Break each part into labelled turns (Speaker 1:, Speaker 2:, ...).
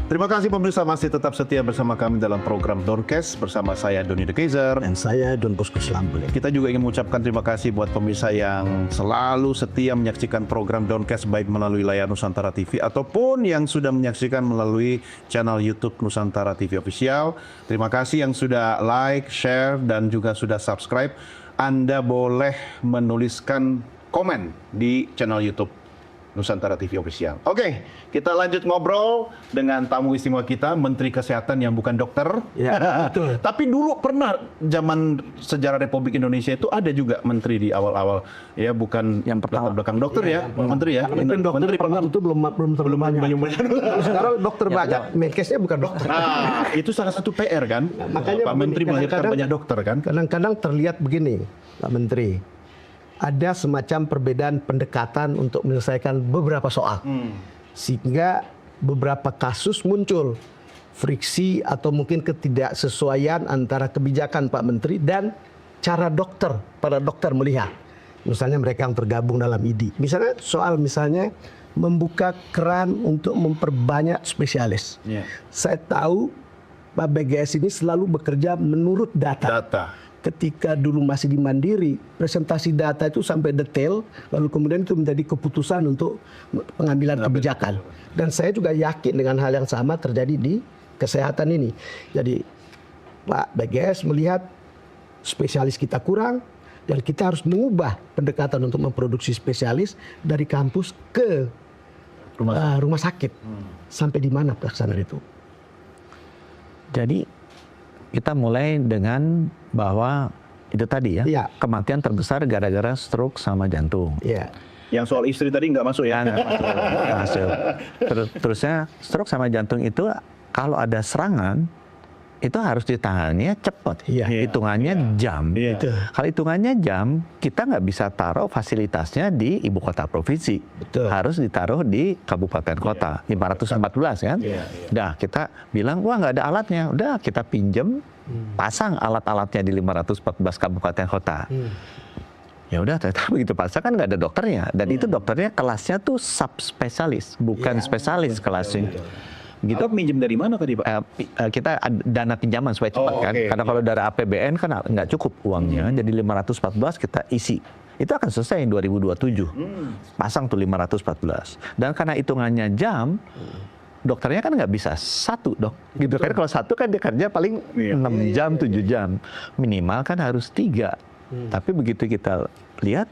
Speaker 1: Terima kasih pemirsa masih tetap setia bersama kami dalam program Doncast bersama saya Doni De Keizer
Speaker 2: Dan saya Don Bosco Slambule.
Speaker 1: Kita juga ingin mengucapkan terima kasih buat pemirsa yang selalu setia menyaksikan program Doncast baik melalui layar Nusantara TV ataupun yang sudah menyaksikan melalui channel YouTube Nusantara TV Official. Terima kasih yang sudah like, share dan juga sudah subscribe. Anda boleh menuliskan komen di channel YouTube Nusantara TV Official. Oke, kita lanjut ngobrol dengan tamu istimewa kita, Menteri Kesehatan yang bukan dokter.
Speaker 2: Ya, betul.
Speaker 1: Tapi dulu pernah zaman sejarah Republik Indonesia itu ada juga menteri di awal-awal, ya bukan
Speaker 2: Yang pertama.
Speaker 1: belakang dokter ya, menteri ya.
Speaker 2: Mungkin dokter
Speaker 1: Menteri
Speaker 2: pernah itu belum terlalu banyak. Sekarang dokter
Speaker 1: Ya,
Speaker 2: banyak, Menkesnya bukan dokter.
Speaker 1: Nah, itu salah satu PR kan.
Speaker 2: Makanya
Speaker 1: Pak
Speaker 2: begini,
Speaker 1: Menteri melahirkan
Speaker 2: kadang-kadang-
Speaker 1: banyak dokter kan.
Speaker 2: Kadang-kadang terlihat begini, Pak Menteri. Ada semacam perbedaan pendekatan untuk menyelesaikan beberapa soal. Sehingga beberapa kasus muncul friksi atau mungkin ketidaksesuaian antara kebijakan Pak Menteri dan cara para dokter melihat. Misalnya mereka yang tergabung dalam ID. Misalnya misalnya membuka keran untuk memperbanyak spesialis.
Speaker 1: Ya.
Speaker 2: Saya tahu Pak BGS ini selalu bekerja menurut data. Ketika dulu masih di Mandiri, presentasi data itu sampai detail, lalu kemudian itu menjadi keputusan untuk pengambilan kebijakan. Dan saya juga yakin dengan hal yang sama terjadi di kesehatan ini. Jadi Pak BGS melihat spesialis kita kurang, dan kita harus mengubah pendekatan untuk memproduksi spesialis dari kampus ke rumah sakit. Sampai di mana pelaksanaan itu?
Speaker 3: Jadi kita mulai dengan bahwa itu tadi ya,
Speaker 2: Iya.
Speaker 3: kematian terbesar gara-gara stroke sama jantung.
Speaker 2: Iya.
Speaker 1: Yang soal istri tadi nggak masuk ya?
Speaker 3: Nggak masuk. Terusnya stroke sama jantung itu kalau ada serangan itu harus ditangannya cepat.
Speaker 2: Iya.
Speaker 3: Hitungannya jam.
Speaker 1: Iya.
Speaker 3: Kalau hitungannya jam, kita nggak bisa taruh fasilitasnya di ibu kota provinsi.
Speaker 2: Betul.
Speaker 3: Harus ditaruh di kabupaten kota. 514 kan?
Speaker 1: Iya.
Speaker 3: Dah kita bilang, wah nggak ada alatnya. Udah kita pinjem, pasang alat-alatnya di 514 kabupaten kota. Ya udah, ternyata begitu pasang kan nggak ada dokternya. Dan itu dokternya kelasnya tuh subspesialis, bukan spesialis kelasnya. Gitu.
Speaker 1: Atau minjem dari mana tadi Pak?
Speaker 3: Kita ada dana pinjaman supaya cepat kan.
Speaker 1: Oke.
Speaker 3: Karena kalau dari APBN kan nggak cukup uangnya. Jadi 514 kita isi. Itu akan selesai 2027. Pasang tuh 514. Dan karena hitungannya jam, dokternya kan nggak bisa satu dok. Gitu kan, kalau satu kan dia kerja paling 6 jam, 7 jam. Minimal kan harus 3. Tapi begitu kita lihat,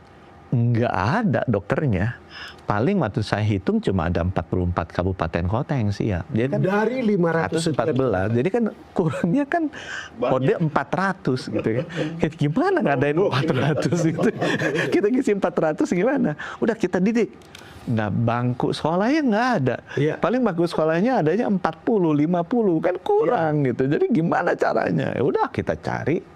Speaker 3: nggak ada dokternya. Paling waktu saya hitung cuma ada 44 kabupaten kota yang siap. Jadi kan
Speaker 2: Dari
Speaker 3: 514. Jadi kan kurangnya kan kode 400 gitu ya. Gimana ngadain 400 gitu. Kita ngisi 400 gimana? Udah kita didik. Nah, bangku sekolahnya nggak ada.
Speaker 2: Iya.
Speaker 3: Paling bangku sekolahnya adanya 40, 50 kan kurang gitu. Jadi gimana caranya? Ya udah kita cari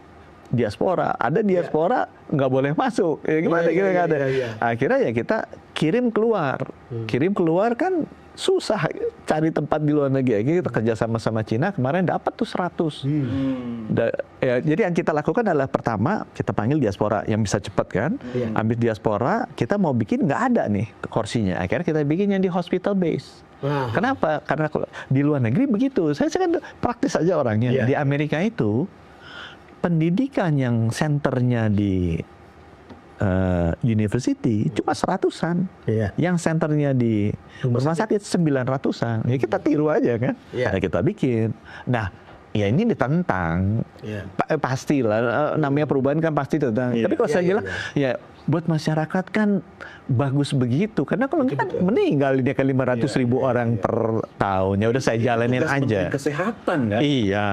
Speaker 3: diaspora. Ada diaspora nggak boleh masuk. Ya gimana kita nggak ada. Akhirnya ya kita kirim keluar. Kirim keluar kan susah cari tempat di luar negeri. Kita kerja sama Cina kemarin dapat tuh 100. Jadi yang kita lakukan adalah pertama kita panggil diaspora yang bisa cepat kan. Ambil diaspora, kita mau bikin nggak ada nih kursinya. Akhirnya kita bikin yang di hospital base. Kenapa? Karena kalau di luar negeri begitu. Saya kan praktis aja orangnya. Di Amerika itu pendidikan yang senternya di university cuma 100-an. Yang senternya di rumah sakit 900-an. Ya kita tiru aja kan. Nah, kita bikin. Nah, ya ini ditentang. Pastilah namanya perubahan kan pasti tentang. Tapi kalau saya bilang ya buat masyarakat kan bagus begitu, karena kalau kan meninggal ini kan 500.000 orang per tahun. Ya udah saya jalanin aja.
Speaker 1: Kesehatan kan?
Speaker 3: Iya,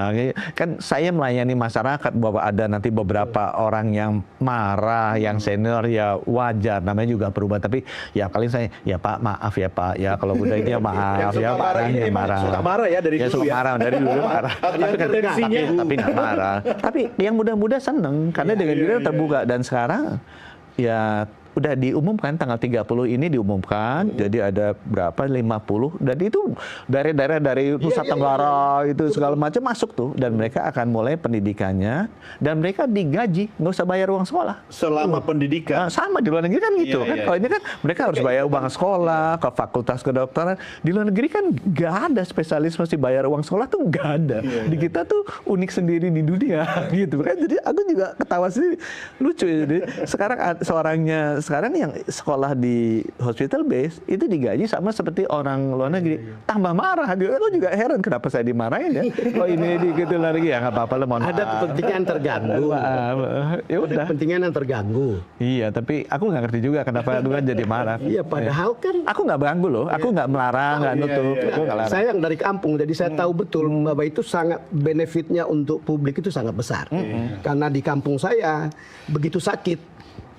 Speaker 3: kan saya melayani masyarakat bahwa ada nanti beberapa orang yang marah, yang senior ya wajar, namanya juga perubahan. Tapi ya paling saya ya Pak maaf ya Pak, ya kalau udah ini ya maaf ya Pak, yang marah.
Speaker 1: Suka marah ya dari dulu
Speaker 3: suka marah dari dulu marah. tapi nggak marah. Tapi yang muda-muda seneng karena dengan diri terbuka dan sekarang ya udah diumumkan tanggal 30 ini diumumkan. Jadi ada berapa 50 dan itu daerah-daerah dari Nusa Tenggara itu segala macam masuk tuh dan mereka akan mulai pendidikannya dan mereka digaji, nggak usah bayar uang sekolah.
Speaker 1: Selama pendidikan.
Speaker 3: Nah, sama di luar negeri kan gitu
Speaker 1: Iya,
Speaker 3: kan.
Speaker 1: iya,
Speaker 3: Kalau ini kan mereka harus bayar uang sekolah ke fakultas kedokteran. Di luar negeri kan nggak ada spesialis mesti bayar uang sekolah tuh nggak ada. Di kita tuh unik sendiri di dunia gitu kan. Jadi aku juga ketawa sendiri, lucu ya. Jadi sekarang yang sekolah di hospital base itu digaji sama seperti orang luar negeri. Tambah marah, aku juga heran kenapa saya dimarahin ya. Oh ini gitu lagi ya nggak apa-apa lah. Mohon
Speaker 2: Ada
Speaker 3: maaf.
Speaker 2: kepentingan terganggu.
Speaker 3: Ya
Speaker 2: Ada
Speaker 3: udah.
Speaker 2: kepentingan yang terganggu.
Speaker 3: Iya, tapi aku nggak ngerti juga kenapa Tuhan jadi marah.
Speaker 2: Iya, padahal kan
Speaker 3: Aku nggak ganggu loh, aku nggak melarang, nggak nutup, aku nggak larang.
Speaker 2: saya yang dari kampung, jadi saya tahu betul bahwa itu sangat benefitnya untuk publik itu sangat besar. Karena di kampung saya begitu sakit,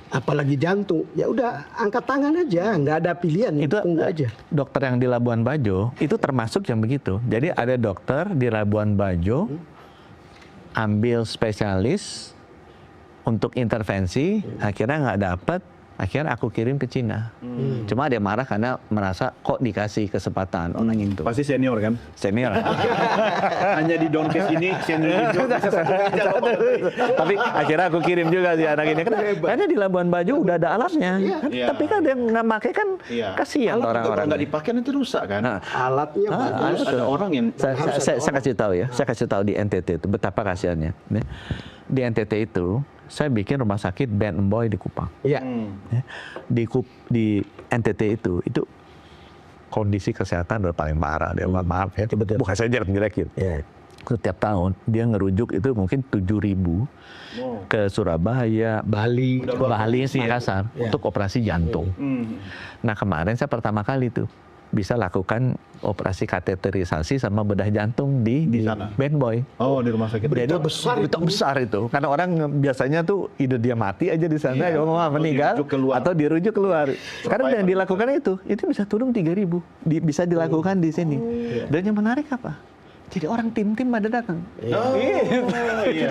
Speaker 2: apalagi jantung, ya udah angkat tangan aja, nggak ada pilihan,
Speaker 3: Itu
Speaker 2: tunggu aja.
Speaker 3: dokter yang di Labuan Bajo itu termasuk yang begitu. Jadi ada dokter di Labuan Bajo ambil spesialis untuk intervensi, akhirnya nggak dapat. Akhirnya aku kirim ke Cina. Cuma dia marah karena merasa kok dikasih kesempatan orang itu.
Speaker 1: Pasti senior kan?
Speaker 3: Senior.
Speaker 1: Hanya di Donkes ini senior bisa satu meja loh, Pak Menteri.
Speaker 3: Tapi akhirnya aku kirim juga si anak ini karena di Labuan Bajo udah ada alatnya. Kan?
Speaker 1: Iya.
Speaker 3: Tapi kan dia nggak pakai kan
Speaker 1: Iya.
Speaker 3: kasihan
Speaker 1: Kalau
Speaker 3: orang-orang.
Speaker 1: nggak dipakai nanti rusak kan?
Speaker 3: Nah,
Speaker 2: Alatnya bagus.
Speaker 1: Ada orang yang
Speaker 3: saya kasih tahu ya, saya kasih tahu di NTT itu betapa kasihannya. Di NTT itu saya bikin rumah sakit Ben Emboy di Kupang.
Speaker 2: Iya.
Speaker 3: Ya. Di NTT itu kondisi kesehatan udah paling parah. Dia maaf ya, bukan saya jelek-jelekin.
Speaker 2: Iya.
Speaker 3: Setiap tahun dia ngerujuk itu mungkin 7.000 ke Surabaya,
Speaker 2: Bali.
Speaker 3: Bali Singkasar untuk operasi jantung. Nah kemarin saya pertama kali tuh bisa lakukan operasi kateterisasi sama bedah jantung di
Speaker 1: sana?
Speaker 3: Ben Boy.
Speaker 1: Oh, di rumah sakit.
Speaker 2: Berita besar
Speaker 3: Berita besar itu. Karena orang biasanya tuh ide dia mati aja di sana,
Speaker 1: Iya.
Speaker 3: kalau meninggal
Speaker 1: Dirujuk keluar.
Speaker 3: atau dirujuk keluar. Sekarang yang dilakukan itu bisa turun 3.000. Bisa dilakukan di sini. Dan yang menarik apa? Jadi orang tim-tim pada datang.
Speaker 1: Oh, iya.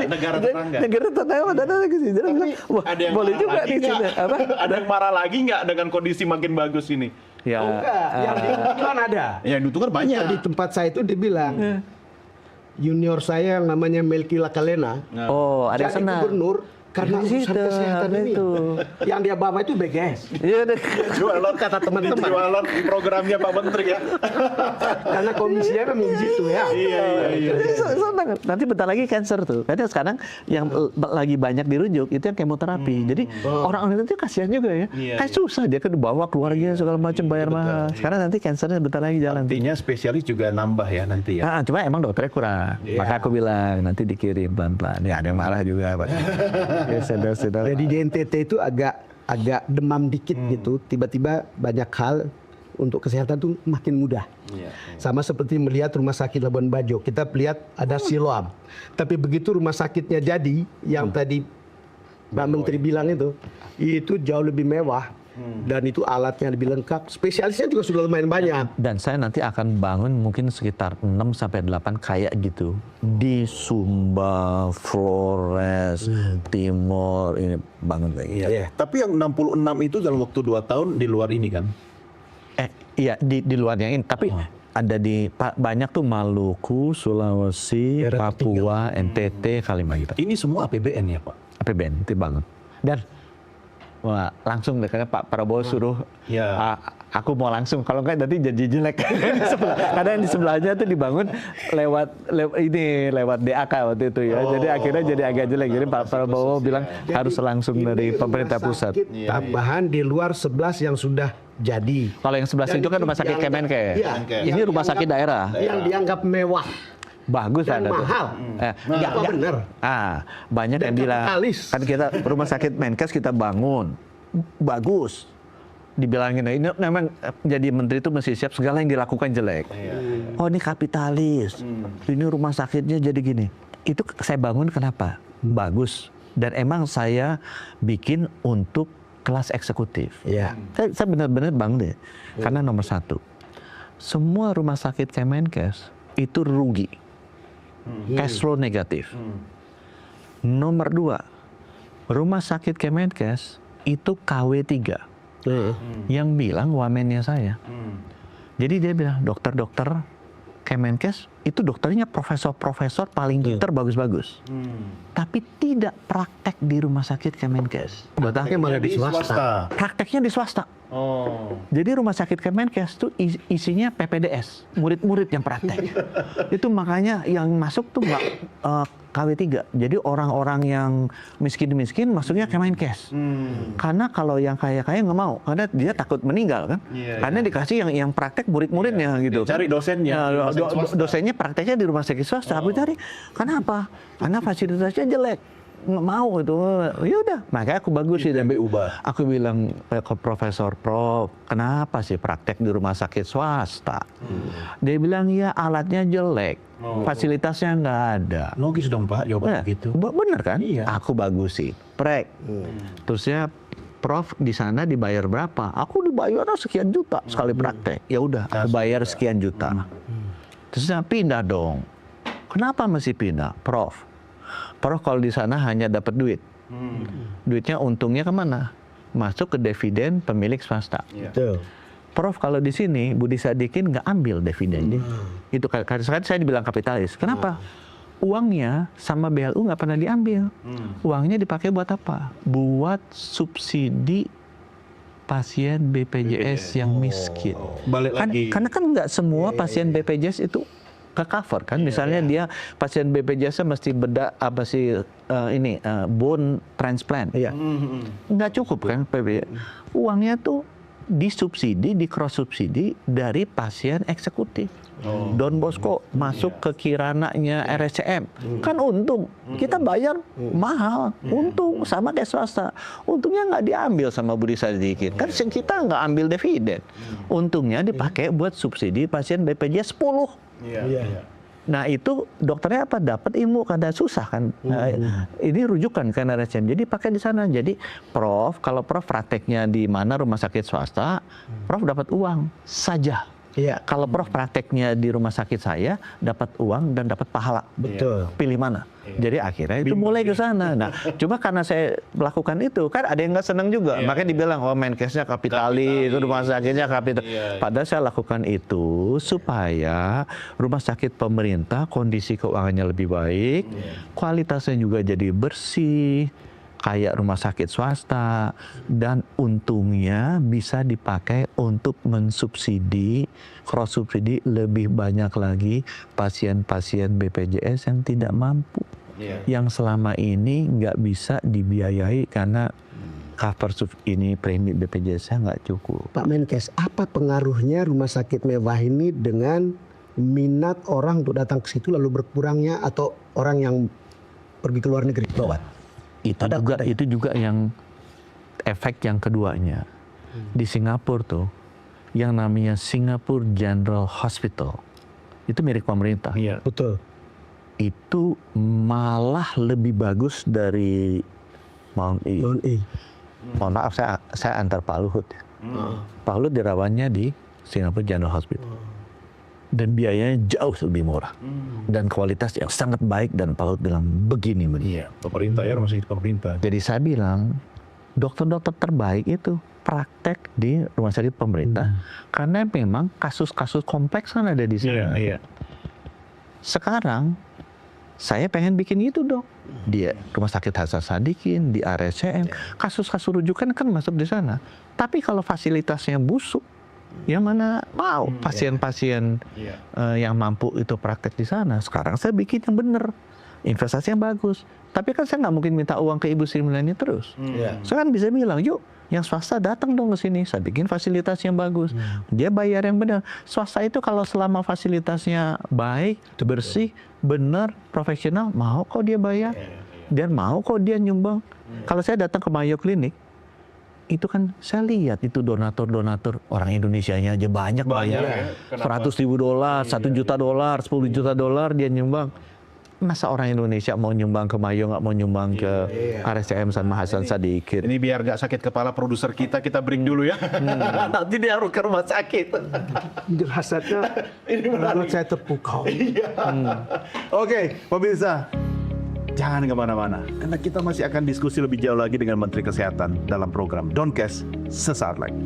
Speaker 1: Negara tetangga.
Speaker 3: Negara tetangga pada datang ke sini. Jadi bilang, wah,
Speaker 1: Ada yang
Speaker 3: boleh
Speaker 1: marah
Speaker 3: juga
Speaker 1: lagi
Speaker 3: di sini.
Speaker 1: nggak?
Speaker 3: Apa?
Speaker 1: Ada yang marah lagi nggak dengan kondisi makin bagus ini?
Speaker 3: Ya,
Speaker 2: Enggak, yang di Untukan ada.
Speaker 1: Ya, itu kan banyak.
Speaker 2: Di tempat saya itu dibilang, junior saya yang namanya Melki Lakalena,
Speaker 3: oh, ada yang
Speaker 2: jadi
Speaker 3: senang.
Speaker 2: gubernur karena
Speaker 3: Di
Speaker 2: urusan
Speaker 3: situ,
Speaker 2: kesehatan ini.
Speaker 3: itu.
Speaker 2: Yang dia bawa itu BGS.
Speaker 3: Iya, deh.
Speaker 1: Jualan kata teman-teman. Jualan programnya Pak Menteri ya.
Speaker 2: Karena komisinya memang di situ ya.
Speaker 1: Iya.
Speaker 3: Senang. Nanti bentar lagi cancer tuh. Karena sekarang yang lagi banyak dirujuk itu yang kemoterapi. Jadi orang-orang itu kasihan juga ya.
Speaker 1: Iya,
Speaker 3: Kan susah dia kan dibawa keluarga segala macam bayar mahal. Sekarang nanti cancernya bentar lagi jalan.
Speaker 1: Artinya spesialis juga nambah ya nanti ya.
Speaker 3: Cuma emang dokternya kurang. Maka aku bilang nanti dikirim pelan-pelan. Ya ada yang marah juga Pak. Ya, sedar.
Speaker 2: Jadi di NTT itu agak demam dikit gitu. Tiba-tiba banyak hal untuk kesehatan tuh makin mudah. Sama seperti melihat rumah sakit Labuan Bajo. Kita lihat ada siloam. Tapi begitu rumah sakitnya jadi, yang tadi Pak Menteri bilang itu jauh lebih mewah. Dan itu alatnya lebih lengkap. Spesialisnya juga sudah lumayan banyak.
Speaker 3: Dan saya nanti akan bangun mungkin sekitar 6-8 kayak gitu di Sumba, Flores, Timor ini bangun kayak gitu.
Speaker 1: Iya. Tapi yang 66 itu dalam waktu 2 tahun di luar ini kan?
Speaker 3: Iya di luar yang ini. Tapi ada banyak tuh Maluku, Sulawesi,
Speaker 2: Daerah
Speaker 3: Papua, NTT, Kalimantan.
Speaker 1: Ini semua APBN ya Pak?
Speaker 3: APBN itu bangun. Dan wah, langsung deh karena Pak Prabowo suruh aku mau langsung, kalau enggak nanti jadi jelek. Karena yang di sebelahnya tuh dibangun lewat DAK waktu itu ya. Jadi akhirnya jadi agak jelek. Jadi Pak Prabowo bilang harus langsung dari pemerintah pusat.
Speaker 2: Tambahan di luar 11 yang sudah jadi.
Speaker 3: Kalau yang sebelah situ kan rumah sakit Kemenkes.
Speaker 2: Iya,
Speaker 3: Ini rumah sakit daerah.
Speaker 2: Yang dianggap mewah.
Speaker 3: Bagus
Speaker 2: Dan
Speaker 3: ada tuh.
Speaker 2: mahal. Nggak bener.
Speaker 3: Banyak
Speaker 2: Dan
Speaker 3: yang bilang
Speaker 2: kapitalis.
Speaker 3: kan kita rumah sakit Menkes kita bangun bagus. Dibilangin ini memang jadi menteri itu mesti siap segala yang dilakukan jelek. Oh ini kapitalis. Ini rumah sakitnya jadi gini. Itu saya bangun kenapa? Bagus. Dan emang saya bikin untuk kelas eksekutif.
Speaker 2: Iya.
Speaker 3: Saya benar-benar bangun deh. Karena nomor satu, semua rumah sakit Kemenkes itu rugi. Cash flow negatif. Nomor dua, rumah sakit Kemenkes itu KW3 yang bilang wamennya saya. Jadi dia bilang, dokter-dokter Kemenkes itu dokternya profesor-profesor paling pinter, bagus-bagus. Tapi tidak praktek di rumah sakit Kemenkes.
Speaker 2: Prakteknya malah di swasta.
Speaker 3: Prakteknya di swasta.
Speaker 1: Oh.
Speaker 3: Jadi rumah sakit Kemenkes tuh isinya PPDS, murid-murid yang praktek. Itu makanya yang masuk tuh nggak KW3. Jadi orang-orang yang miskin-miskin masuknya Kemenkes. Karena kalau yang kaya-kaya nggak mau, karena dia takut meninggal kan. Karena dikasih yang praktek murid-muridnya gitu.
Speaker 1: Cari dosennya.
Speaker 3: Dosennya prakteknya di rumah sakit swasta. Aku cari, kenapa? Karena fasilitasnya jelek. Nggak mau itu, ya udah, makanya aku bagus sih dan
Speaker 1: ubah.
Speaker 3: aku bilang ke Prof, kenapa sih praktek di rumah sakit swasta? Dia bilang ya alatnya jelek, fasilitasnya nggak ada.
Speaker 1: Logis dong Pak, jawaban gitu.
Speaker 3: Bener kan?
Speaker 1: Iya.
Speaker 3: Aku bagus sih, terusnya Prof di sana dibayar berapa? Aku dibayar sekian juta sekali praktek. Ya udah, aku bayar sekian juta. Terusnya pindah dong. Kenapa mesti pindah, Prof kalau di sana hanya dapat duit, duitnya untungnya kemana? Masuk ke dividen pemilik swasta. Prof kalau di sini Budi Sadikin nggak ambil dividen. Itu karena saya dibilang kapitalis. Kenapa? Uangnya sama BLU nggak pernah diambil. Uangnya dipakai buat apa? Buat subsidi pasien BPJS yang miskin.
Speaker 1: Balik lagi.
Speaker 3: Karena kan nggak semua pasien BPJS itu ke-cover kan, misalnya dia pasien BPJS mesti bedah bone transplant, nggak cukup kan PBJ. Uangnya tuh disubsidi, di cross subsidi dari pasien eksekutif. Don Bosco masuk ke Kirananya RSCM, kan untung. Kita bayar mahal, untung sama kayak swasta. Untungnya nggak diambil sama Budi Sadikin, kan kita nggak ambil dividen. Untungnya dipakai buat subsidi pasien BPJS 10. Nah itu dokternya apa? Dapat ilmu karena susah kan. Ini rujukan kan RSCM. Jadi pakai di sana. Jadi Prof, kalau Prof prakteknya di mana rumah sakit swasta, Prof dapat uang saja. Kalau Prof prakteknya di rumah sakit saya, dapat uang dan dapat pahala.
Speaker 2: Betul.
Speaker 3: Pilih mana? Jadi akhirnya itu mulai ke sana. Nah, cuma karena saya melakukan itu, kan ada yang nggak senang juga. Makanya dibilang, Menkesnya kapitalis, rumah sakitnya kapital. Padahal saya lakukan itu supaya rumah sakit pemerintah kondisi keuangannya lebih baik, kualitasnya juga jadi bersih, kayak rumah sakit swasta, dan untungnya bisa dipakai untuk mensubsidi, cross subsidi lebih banyak lagi pasien-pasien BPJS yang tidak mampu, yang selama ini nggak bisa dibiayai karena cover ini premi BPJS-nya nggak cukup.
Speaker 2: Pak Menkes, apa pengaruhnya rumah sakit mewah ini dengan minat orang untuk datang ke situ lalu berkurangnya atau orang yang pergi ke luar negeri?
Speaker 3: Itu juga yang efek yang keduanya. Di Singapura tuh yang namanya Singapore General Hospital itu milik pemerintah.
Speaker 2: Betul.
Speaker 3: Itu malah lebih bagus dari Mount E. Mohon maaf saya antar Pak Luhut. Pak Luhut dirawatnya di Singapore General Hospital. Dan biayanya jauh lebih murah. Dan kualitas yang sangat baik, dan Pak Luhut bilang begini.
Speaker 1: Pemerintah ya, rumah sakit pemerintah.
Speaker 3: Jadi saya bilang, dokter-dokter terbaik itu praktek di rumah sakit pemerintah. Karena memang kasus-kasus kompleks kan ada di sana. Sekarang saya pengen bikin itu dong. Di rumah sakit Hasan Sadikin, di RSCM, kasus-kasus rujukan kan masuk di sana. Tapi kalau fasilitasnya busuk, yang mana mau pasien-pasien yang mampu itu praktek di sana. Sekarang saya bikin yang benar, investasi yang bagus. Tapi kan saya nggak mungkin minta uang ke Ibu Sri Mulyani terus. Saya kan bisa bilang, yuk yang swasta datang dong ke sini, saya bikin fasilitas yang bagus. Dia bayar yang benar. Swasta itu kalau selama fasilitasnya baik, bersih, benar, profesional, mau kok dia bayar. Dan mau kok dia nyumbang. Kalau saya datang ke Mayo Clinic, itu kan saya lihat itu donatur-donatur orang Indonesianya aja banyak bayar. $100.000, $1 juta, $10 juta dia nyumbang. Masa orang Indonesia mau nyumbang ke Mayo, nggak mau nyumbang ke RSCM sama Hasan Sadikin?
Speaker 1: Ini biar nggak sakit kepala produser kita break dulu ya. Nanti dia harus ke rumah sakit.
Speaker 2: Hasilnya menurut saya terpukau.
Speaker 1: Oke, pemirsa. Jangan kemana-mana, karena kita masih akan diskusi lebih jauh lagi dengan Menteri Kesehatan dalam program Doncast sesaat lagi.